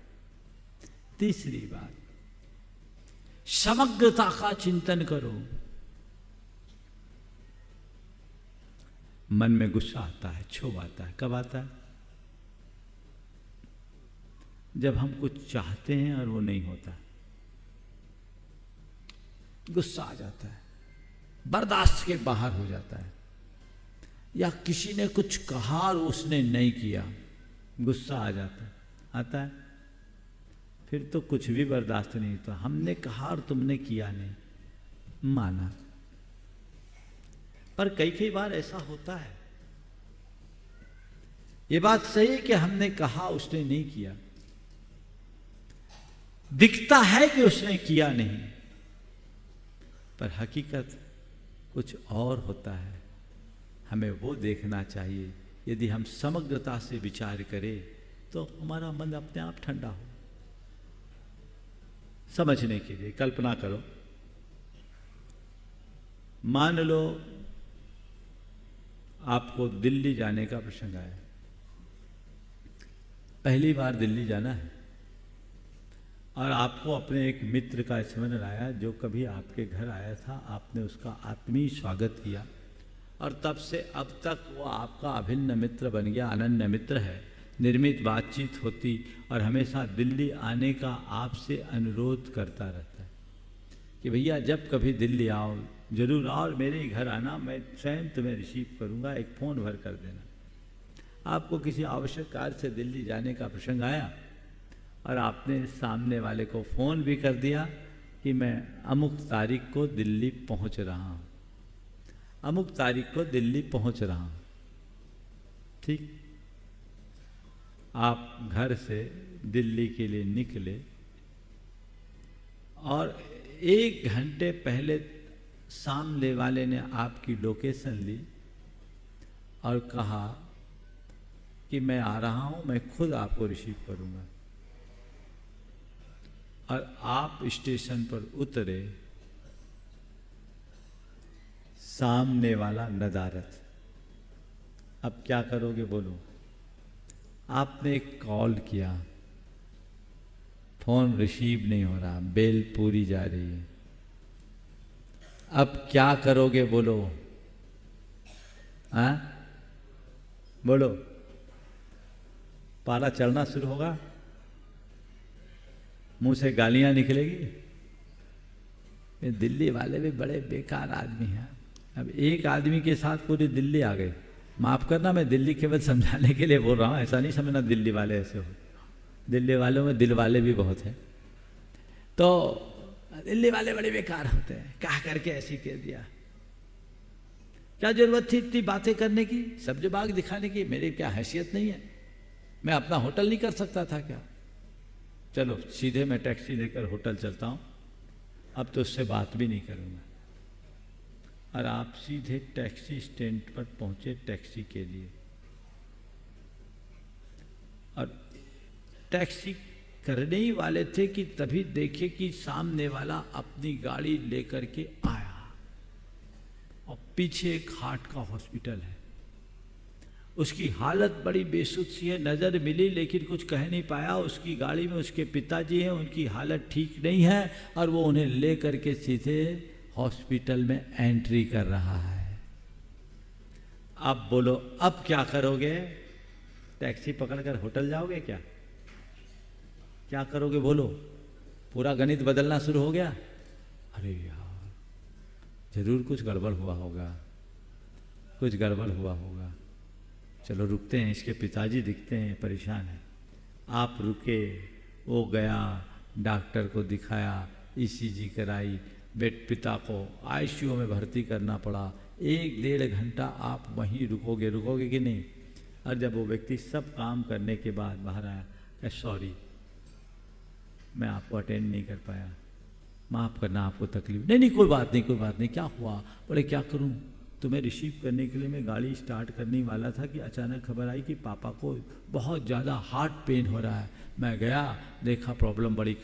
Speaker 1: तीसरी बात, समग्रता का चिंतन करो। मन में गुस्सा आता है, क्षोभ आता है। कब आता है? जब हम कुछ चाहते हैं और वो नहीं होता, गुस्सा आ जाता है, बर्दाश्त के बाहर हो जाता है। या किसी ने कुछ कहा और उसने नहीं किया, गुस्सा आ जाता है, आता है। फिर तो कुछ भी बर्दाश्त नहीं होता। हमने कहा और तुमने किया नहीं, माना। पर कई कई बार ऐसा होता है, ये बात सही है कि हमने कहा, उसने नहीं किया, दिखता है कि उसने किया नहीं, पर हकीकत कुछ और होता है। हमें वो देखना चाहिए। यदि हम समग्रता से विचार करें तो हमारा मन अपने आप ठंडा हो। समझने के लिए कल्पना करो, मान लो आपको दिल्ली जाने का प्रसंग आया, पहली बार दिल्ली जाना है, और आपको अपने एक मित्र का स्मरण आया जो कभी आपके घर आया था, आपने उसका आत्मीय स्वागत किया, और तब से अब तक वो आपका अभिन्न मित्र बन गया, अनन्य मित्र है। निर्मित बातचीत होती और हमेशा दिल्ली आने का आपसे अनुरोध करता रहता है कि भैया जब कभी दिल्ली आओ जरूर आओ, मेरे घर आना, मैं स्वयं तुम्हें रिसीव करूँगा, एक फ़ोन भर कर देना। आपको किसी आवश्यक कार्य से दिल्ली जाने का प्रसंग आया और आपने सामने वाले को फ़ोन भी कर दिया कि मैं अमुक तारीख को दिल्ली पहुंच रहा हूं, अमुक तारीख को दिल्ली पहुंच रहा हूं। ठीक, आप घर से दिल्ली के लिए निकले और 1 घंटे पहले सामने वाले ने आपकी लोकेशन ली और कहा कि मैं आ रहा हूं, मैं खुद आपको रिसीव करूंगा। और आप स्टेशन पर उतरे, सामने वाला नदारत। अब क्या करोगे बोलो? आपने एक कॉल किया, फोन रिसीव नहीं हो रहा, बेल पूरी जा रही है। अब क्या करोगे बोलो? हाँ बोलो, पाला चढ़ना शुरू होगा, मुंह से गालियां निकलेगी। ये दिल्ली वाले भी बड़े बेकार आदमी हैं। अब एक आदमी के साथ पूरी दिल्ली आ गई। माफ करना, मैं दिल्ली केवल समझाने के लिए बोल रहा हूँ, ऐसा नहीं समझना दिल्ली वाले ऐसे हो। दिल्ली वालों में दिल वाले भी बहुत हैं। तो दिल्ली वाले बड़े बेकार होते हैं, कहा करके ऐसी कह दिया। क्या जरूरत थी इतनी बातें करने की, सब्ज बाग दिखाने की? मेरी क्या हैसियत नहीं है? मैं अपना होटल नहीं कर सकता था क्या? चलो सीधे मैं टैक्सी लेकर होटल चलता हूँ, अब तो उससे बात भी नहीं करूँगा। और आप सीधे टैक्सी स्टैंड पर पहुँचे टैक्सी के लिए, और टैक्सी करने ही वाले थे कि तभी देखे कि सामने वाला अपनी गाड़ी लेकर के आया और पीछे एक हार्ट का हॉस्पिटल है। उसकी हालत बड़ी बेसुध सी है, नज़र मिली लेकिन कुछ कह नहीं पाया। उसकी गाड़ी में उसके पिताजी हैं, उनकी हालत ठीक नहीं है और वो उन्हें ले करके सीधे हॉस्पिटल में एंट्री कर रहा है। अब बोलो, अब क्या करोगे? टैक्सी पकड़कर होटल जाओगे क्या? क्या करोगे बोलो? पूरा गणित बदलना शुरू हो गया। अरे यार, जरूर कुछ गड़बड़ हुआ होगा, कुछ गड़बड़ हुआ होगा। चलो रुकते हैं, इसके पिताजी दिखते हैं परेशान हैं। आप रुके, वो गया, डॉक्टर को दिखाया, ईसीजी कराई, पिता को आईसीयू में भर्ती करना पड़ा। 1-1.5 घंटा आप वहीं रुकोगे कि नहीं? और जब वो व्यक्ति सब काम करने के बाद बाहर आया, सॉरी मैं आपको अटेंड नहीं कर पाया, माफ़ करना, आपको तकलीफ। नहीं कोई बात नहीं, कोई बात नहीं, क्या हुआ? बोले क्या करूं, तुम्हें रिसीव करने के लिए मैं गाड़ी स्टार्ट करने वाला था कि अचानक खबर आई कि पापा को बहुत ज़्यादा हार्ट पेन हो रहा है। मैं गया, देखा प्रॉब्लम बड़ी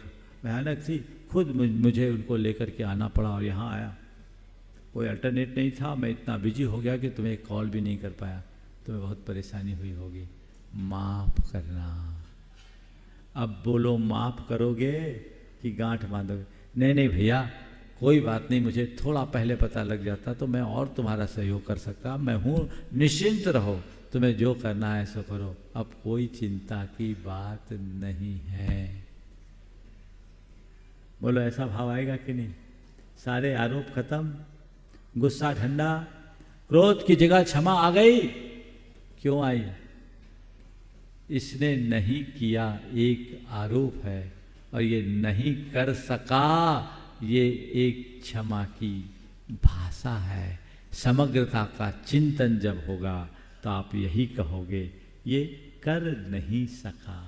Speaker 1: भयानक थी, खुद मुझे उनको लेकर के आना पड़ा और यहाँ आया। कोई अल्टरनेट नहीं था, मैं इतना बिजी हो गया कि तुम्हें कॉल भी नहीं कर पाया, तुम्हें बहुत परेशानी हुई होगी, माफ़ करना। अब बोलो, माफ़ करोगे कि गांठ बांधोगे? नहीं भैया, कोई बात नहीं, मुझे थोड़ा पहले पता लग जाता तो मैं और तुम्हारा सहयोग कर सकता, मैं हूँ, निश्चिंत रहो, तुम्हें जो करना है सो करो, अब कोई चिंता की बात नहीं है। बोलो ऐसा भाव आएगा कि नहीं? सारे आरोप खत्म, गुस्सा ठंडा, क्रोध की जगह क्षमा आ गई। क्यों आई? इसने नहीं किया एक आरोप है, और ये नहीं कर सका ये एक क्षमा की भाषा है। समग्रता का चिंतन जब होगा तो आप यही कहोगे ये कर नहीं सका।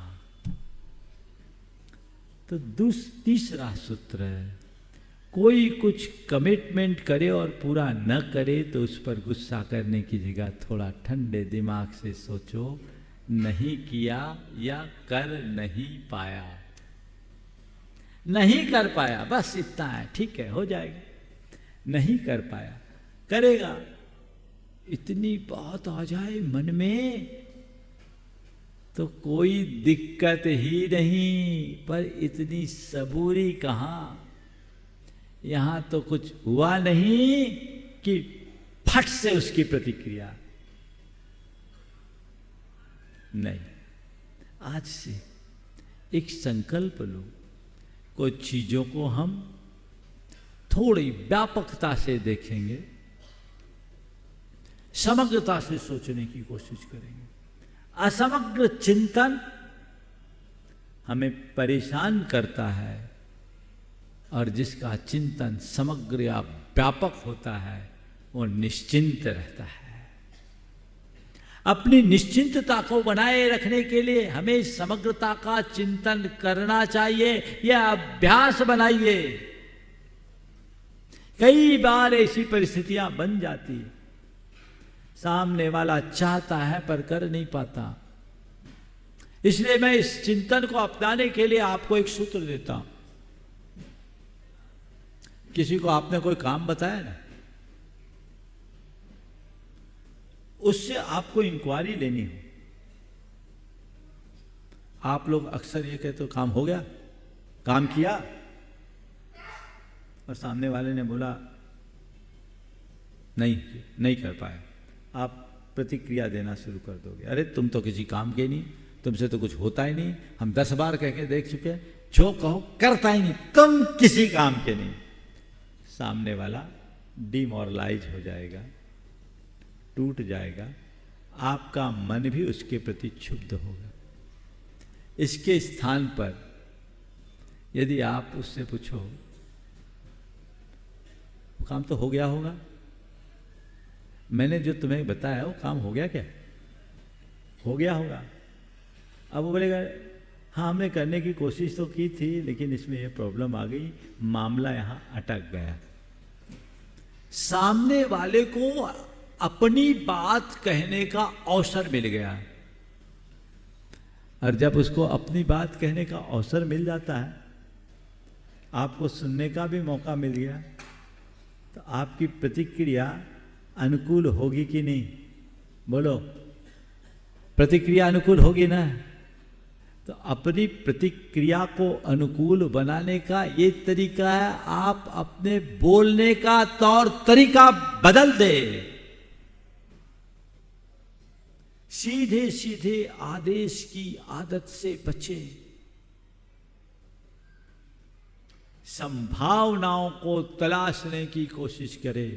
Speaker 1: तो तीसरा सूत्र है, कोई कुछ कमिटमेंट करे और पूरा न करे तो उस पर गुस्सा करने की जगह थोड़ा ठंडे दिमाग से सोचो, नहीं किया या कर नहीं पाया। नहीं कर पाया, बस इतना है, ठीक है, हो जाएगा। नहीं कर पाया, करेगा। इतनी बात आ जाए मन में तो कोई दिक्कत ही नहीं, पर इतनी सबूरी कहाँ। यहां तो कुछ हुआ नहीं कि फट से उसकी प्रतिक्रिया नहीं। आज से एक संकल्प लो, कुछ चीजों को हम थोड़ी व्यापकता से देखेंगे, समग्रता से सोचने की कोशिश करेंगे। असमग्र चिंतन हमें परेशान करता है, और जिसका चिंतन समग्र या व्यापक होता है वो निश्चिंत रहता है। अपनी निश्चिंतता को बनाए रखने के लिए हमें समग्रता का चिंतन करना चाहिए। यह अभ्यास बनाइए। कई बार ऐसी परिस्थितियां बन जाती है, सामने वाला चाहता है पर कर नहीं पाता। इसलिए मैं इस चिंतन को अपनाने के लिए आपको एक सूत्र देता हूं। किसी को आपने कोई काम बताया ना, उससे आपको इंक्वायरी लेनी हो। आप लोग अक्सर ये कहते हो काम हो गया, काम किया, और सामने वाले ने बोला नहीं कर पाया। आप प्रतिक्रिया देना शुरू कर दोगे, अरे तुम तो किसी काम के नहीं, तुमसे तो कुछ होता ही नहीं, हम 10 बार कह के देख चुके, जो कहो करता ही नहीं, तुम किसी काम के नहीं। सामने वाला डिमोरलाइज हो जाएगा, टूट जाएगा, आपका मन भी उसके प्रति क्षुब्ध होगा। इसके स्थान पर यदि आप उससे पूछो, वो काम तो हो गया होगा, मैंने जो तुम्हें बताया वो काम हो गया क्या? हो गया होगा। अब वो बोलेगा हाँ हमने करने की कोशिश तो की थी, लेकिन इसमें ये प्रॉब्लम आ गई, मामला यहां अटक गया। सामने वाले को अपनी बात कहने का अवसर मिल गया, और जब उसको अपनी बात कहने का अवसर मिल जाता है, आपको सुनने का भी मौका मिल गया, तो आपकी प्रतिक्रिया अनुकूल होगी कि नहीं? बोलो, प्रतिक्रिया अनुकूल होगी ना? तो अपनी प्रतिक्रिया को अनुकूल बनाने का ये तरीका है, आप अपने बोलने का तौर तरीका बदल दे। सीधे सीधे आदेश की आदत से बचे, संभावनाओं को तलाशने की कोशिश करे,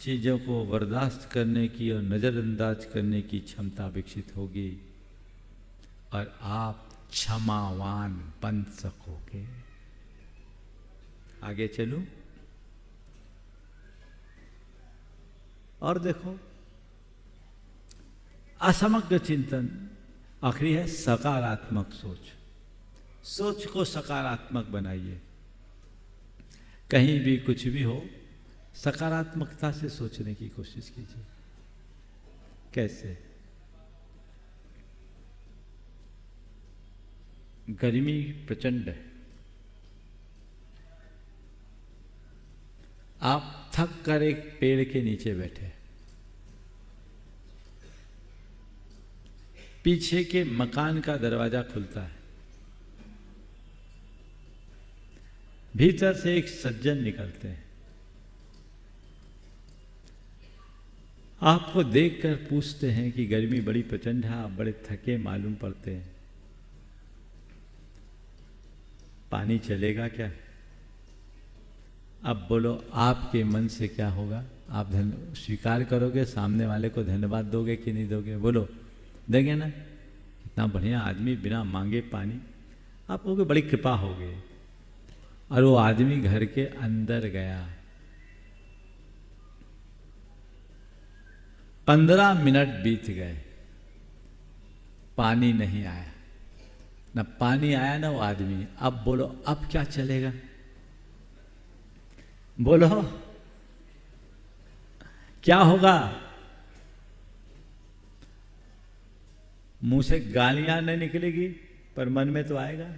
Speaker 1: चीजों को बर्दाश्त करने की और नजरअंदाज करने की क्षमता विकसित होगी, और आप क्षमावान बन सकोगे। आगे चलूं और देखो, असमग्र चिंतन आखिरी है सकारात्मक सोच। सोच को सकारात्मक बनाइए। कहीं भी कुछ भी हो, सकारात्मकता से सोचने की कोशिश कीजिए। कैसे? गर्मी प्रचंड है, आप थक कर एक पेड़ के नीचे बैठे, पीछे के मकान का दरवाजा खुलता है, भीतर से एक सज्जन निकलते हैं, आपको देखकर पूछते हैं कि गर्मी बड़ी प्रचंड है, आप बड़े थके मालूम पड़ते हैं, पानी चलेगा क्या? अब बोलो आपके मन से क्या होगा? आप स्वीकार करोगे, सामने वाले को धन्यवाद दोगे कि नहीं दोगे? बोलो, देंगे ना? इतना बढ़िया आदमी बिना मांगे पानी, आप कहोगे बड़ी कृपा हो गई। और वो आदमी घर के अंदर गया, 15 मिनट बीत गए, पानी नहीं आया, ना पानी आया ना वो आदमी। अब बोलो अब क्या चलेगा? बोलो क्या होगा? मुंह से गालियां नहीं निकलेगी पर मन में तो आएगा,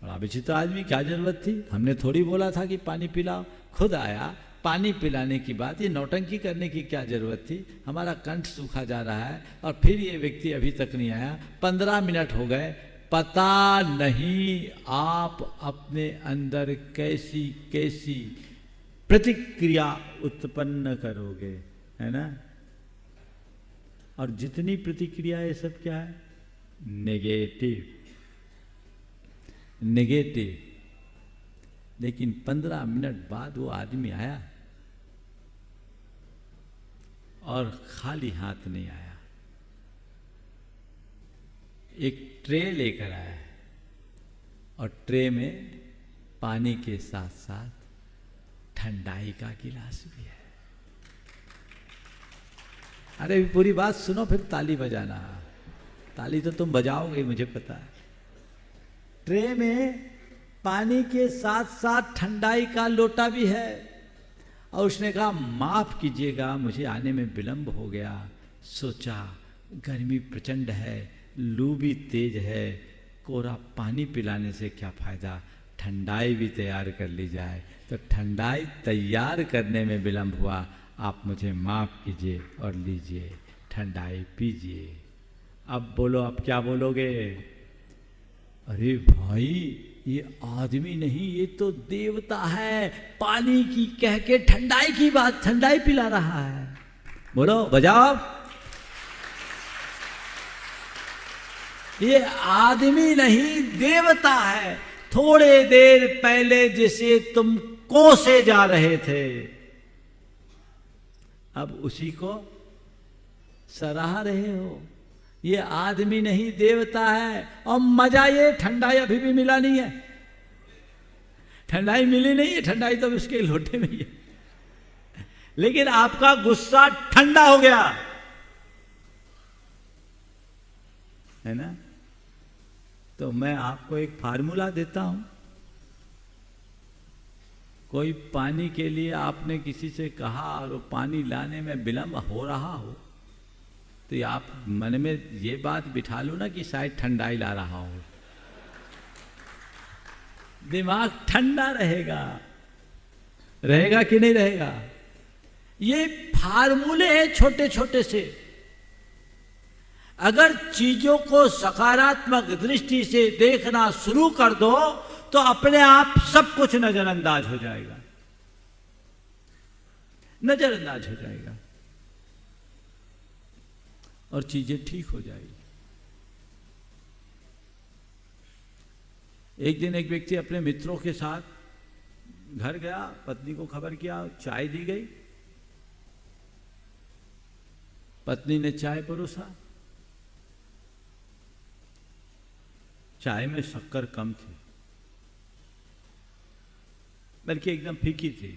Speaker 1: बड़ा विचित्र आदमी, क्या जरूरत थी, हमने थोड़ी बोला था कि पानी पिलाओ, खुद आया। पानी पिलाने की बात, ये नौटंकी करने की क्या जरूरत थी? हमारा कंठ सूखा जा रहा है और फिर ये व्यक्ति अभी तक नहीं आया, 15 मिनट हो गए, पता नहीं आप अपने अंदर कैसी कैसी प्रतिक्रिया उत्पन्न करोगे, है ना? और जितनी प्रतिक्रिया ये सब क्या है? Negative, negative. लेकिन 15 मिनट बाद वो आदमी आया और खाली हाथ नहीं आया, एक ट्रे लेकर आया है और ट्रे में पानी के साथ साथ ठंडाई का गिलास भी है। अरे पूरी बात सुनो फिर ताली बजाना, ताली तो तुम बजाओगे मुझे पता है। ट्रे में पानी के साथ साथ ठंडाई का लोटा भी है और उसने कहा माफ कीजिएगा मुझे आने में विलंब हो गया, सोचा गर्मी प्रचंड है, लू भी तेज है, कोरा पानी पिलाने से क्या फायदा, ठंडाई भी तैयार कर ली जाए। तो ठंडाई तैयार करने में विलंब हुआ, आप मुझे माफ कीजिए और लीजिए ठंडाई पीजिए। अब बोलो, अब क्या बोलोगे? अरे भाई ये आदमी नहीं, ये तो देवता है, पानी की कह के ठंडाई की बात, ठंडाई पिला रहा है। बोलो बजाओ। ये आदमी नहीं देवता है, थोड़े देर पहले जिसे तुम कोसे जा रहे थे अब उसी को सराह रहे हो। ये आदमी नहीं देवता है। और मजा ये ठंडाई अभी भी मिला नहीं है, ठंडाई मिली नहीं है, ठंडाई तो उसके लोटे में ही है, लेकिन आपका गुस्सा ठंडा हो गया है ना। तो मैं आपको एक फार्मूला देता हूं, कोई पानी के लिए आपने किसी से कहा और वो पानी लाने में विलंब हो रहा हो तो आप मन में ये बात बिठा लो ना कि शायद ठंडाई ला रहा हो, दिमाग ठंडा रहेगा, रहेगा कि नहीं रहेगा। ये फार्मूले हैं छोटे छोटे से। अगर चीजों को सकारात्मक दृष्टि से देखना शुरू कर दो तो अपने आप सब कुछ नजरअंदाज हो जाएगा, नजरअंदाज हो जाएगा और चीजें ठीक हो जाएगी। एक दिन एक व्यक्ति अपने मित्रों के साथ घर गया, पत्नी को खबर किया, चाय दी गई, पत्नी ने चाय परोसा, चाय में शक्कर कम थी, बल्कि एकदम फीकी थी।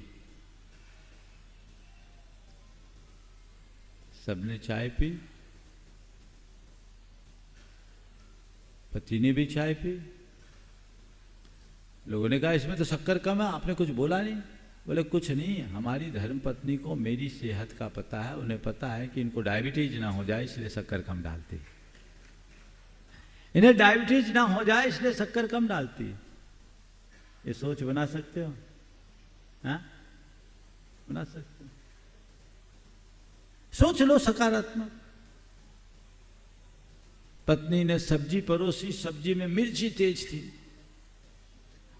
Speaker 1: सबने चाय पी, पति ने भी चाय पी। लोगों ने कहा इसमें तो शक्कर कम है, आपने कुछ बोला नहीं। बोले कुछ नहीं, हमारी धर्म पत्नी को मेरी सेहत का पता है, उन्हें पता है कि इनको डायबिटीज ना हो जाए इसलिए शक्कर कम डालती, इन्हें डायबिटीज ना हो जाए इसलिए शक्कर कम डालती। ये सोच बना सकते हो? हाँ, बना सकते हो। सोच लो सकारात्मक। पत्नी ने सब्जी परोसी, सब्जी में मिर्ची तेज थी,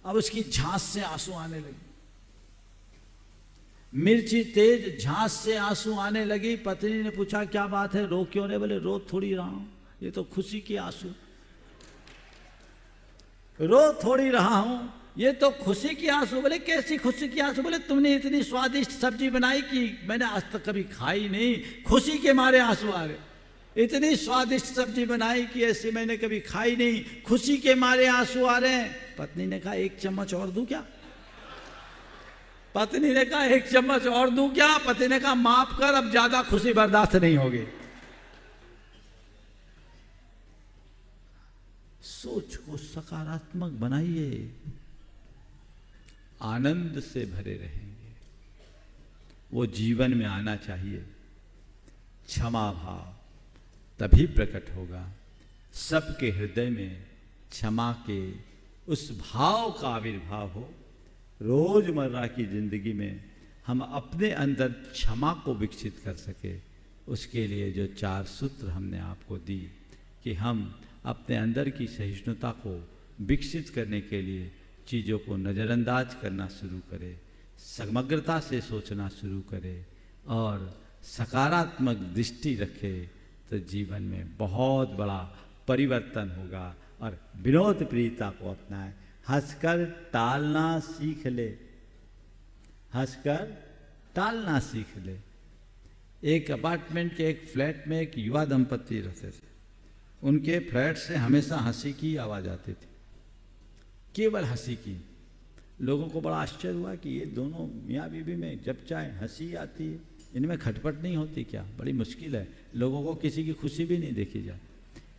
Speaker 1: अब उसकी झांस से आंसू आने लगे। मिर्ची तेज, झांस से आंसू आने लगी। पत्नी ने पूछा क्या बात है, रो क्यों रहे? बोले रो थोड़ी रहा हूं, ये तो खुशी की आंसू। रो थोड़ी रहा हूं, ये तो खुशी की आंसू। बोले कैसी खुशी की आंसू? बोले तुमने इतनी स्वादिष्ट सब्जी बनाई कि मैंने आज तक कभी खाई नहीं, खुशी के मारे आंसू आ रहे। इतनी स्वादिष्ट सब्जी बनाई कि ऐसी मैंने कभी खाई नहीं, खुशी के मारे आंसू आ रहे हैं। पत्नी ने कहा एक चम्मच और दूं क्या? पत्नी ने कहा एक चम्मच और दूं क्या? पति ने कहा माफ कर, अब ज्यादा खुशी बर्दाश्त नहीं होगी। सोच को सकारात्मक बनाइए, आनंद से भरे रहेंगे। वो जीवन में आना चाहिए। क्षमा भाव तभी प्रकट होगा। सबके हृदय में क्षमा के उस भाव का आविर्भाव हो। रोजमर्रा की जिंदगी में हम अपने अंदर क्षमा को विकसित कर सके, उसके लिए जो 4 सूत्र हमने आपको दी कि हम अपने अंदर की सहिष्णुता को विकसित करने के लिए चीज़ों को नज़रअंदाज करना शुरू करें, समग्रता से सोचना शुरू करें और सकारात्मक दृष्टि रखें, तो जीवन में बहुत बड़ा परिवर्तन होगा। और विनोद प्रियता को अपनाएं। हंसकर टालना सीख ले, हंसकर टालना सीख ले। एक अपार्टमेंट के एक फ्लैट में एक युवा दंपति रहते थे। उनके फ्लैट से हमेशा हंसी की आवाज़ आती थी, केवल हंसी की। लोगों को बड़ा आश्चर्य हुआ कि ये दोनों मियाँ बीवी में जब चाहे हंसी आती है, इनमें खटपट नहीं होती क्या? बड़ी मुश्किल है, लोगों को किसी की खुशी भी नहीं देखी जाए।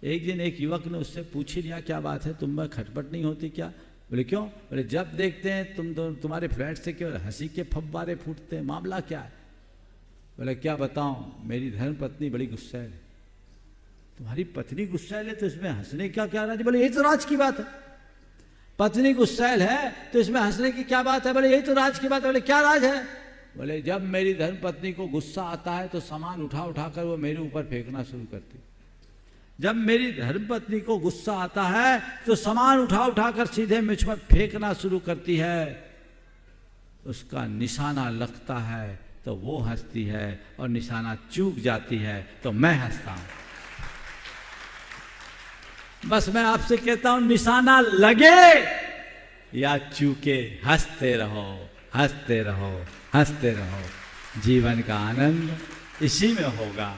Speaker 1: एक दिन एक युवक ने उससे पूछ ही लिया क्या बात है, तुम में खटपट नहीं होती क्या? बोले क्यों? बोले जब देखते हैं तुम्हारे फ्लैट से केवल हंसी के फव्वारे फूटते हैं, मामला क्या है? बोले क्या बताऊं, मेरी धर्म पत्नी बड़ी गुस्सैल है। तुम्हारी पत्नी गुस्सैल है तो इसमें हंसने का क्या राज? बोले यही तो राज की बात है। पत्नी गुस्सैल है तो इसमें हंसने की क्या बात है? बोले यही तो राज की बात है। बोले क्या राज है? बोले जब मेरी धर्म पत्नी को गुस्सा आता है तो सामान उठा उठा कर वो मेरे ऊपर फेंकना शुरू करती। जब मेरी धर्मपत्नी को गुस्सा आता है तो सामान उठा उठा कर सीधे मुझ पर फेंकना शुरू करती है। उसका निशाना लगता है तो वो हंसती है और निशाना चूक जाती है तो मैं हंसता हूं। बस मैं आपसे कहता हूं, निशाना लगे या चूके, हंसते रहो, हंसते रहो, हंसते रहो। जीवन का आनंद इसी में होगा।